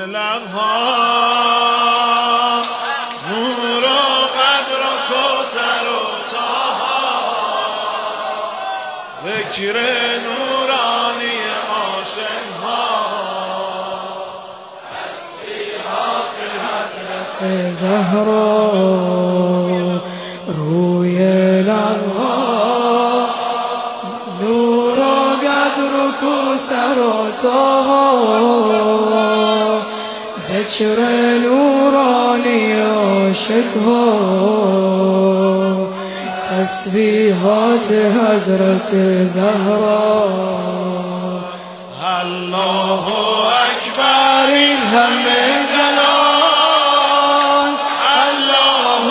لبها نور و قدر و کوثر و طه ذکر نورانی عاشقها تسبیحات حضرت زهرا روی لبها نور و قدر و کوثر و طه ذکر نورانی عاشقها تسبیحات حضرت زهرا الله اکبر این همه جلال الله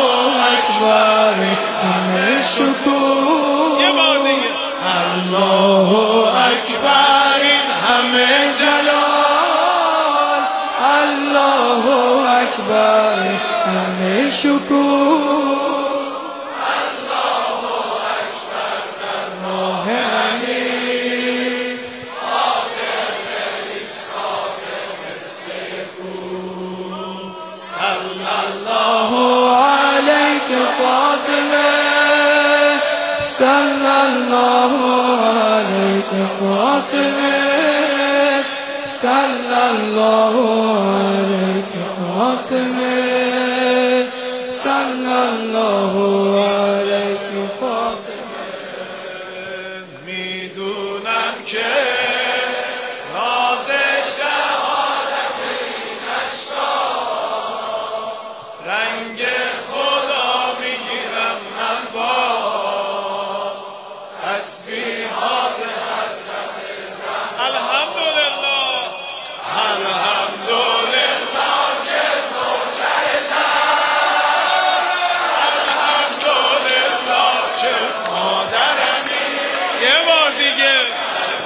اکبر همه شکوه یه بار دیگه الله اکبر این همه جلال الله اکبر همه شکوه صلى الله عليك فاطمة صلى الله عليك فاطمة صلى الله عليك فاطمة میدونم که راز شهادت این اشکار رنگ خدا میگیرم من با تسبیحات حضرت زهرا الحمدلله الحمدلله که نوکرتم الحمدلله که مادرمی یه بار دیگه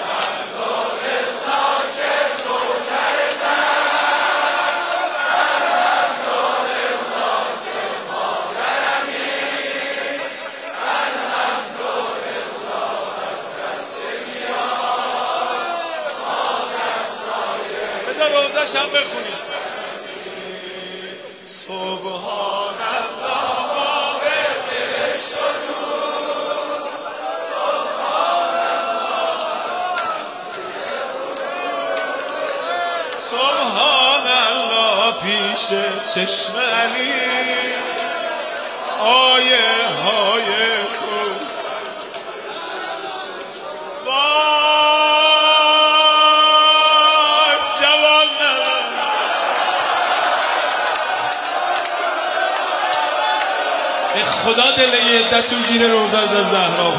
الحمدلله که نوکرتم الحمدلله که مادرمی روزش هم بخونید سبحان الله باب بهشت و نور سبحان الله پیش چشم علی آیه های خوب خدا دل یه عدتون گیر روزه از زهرا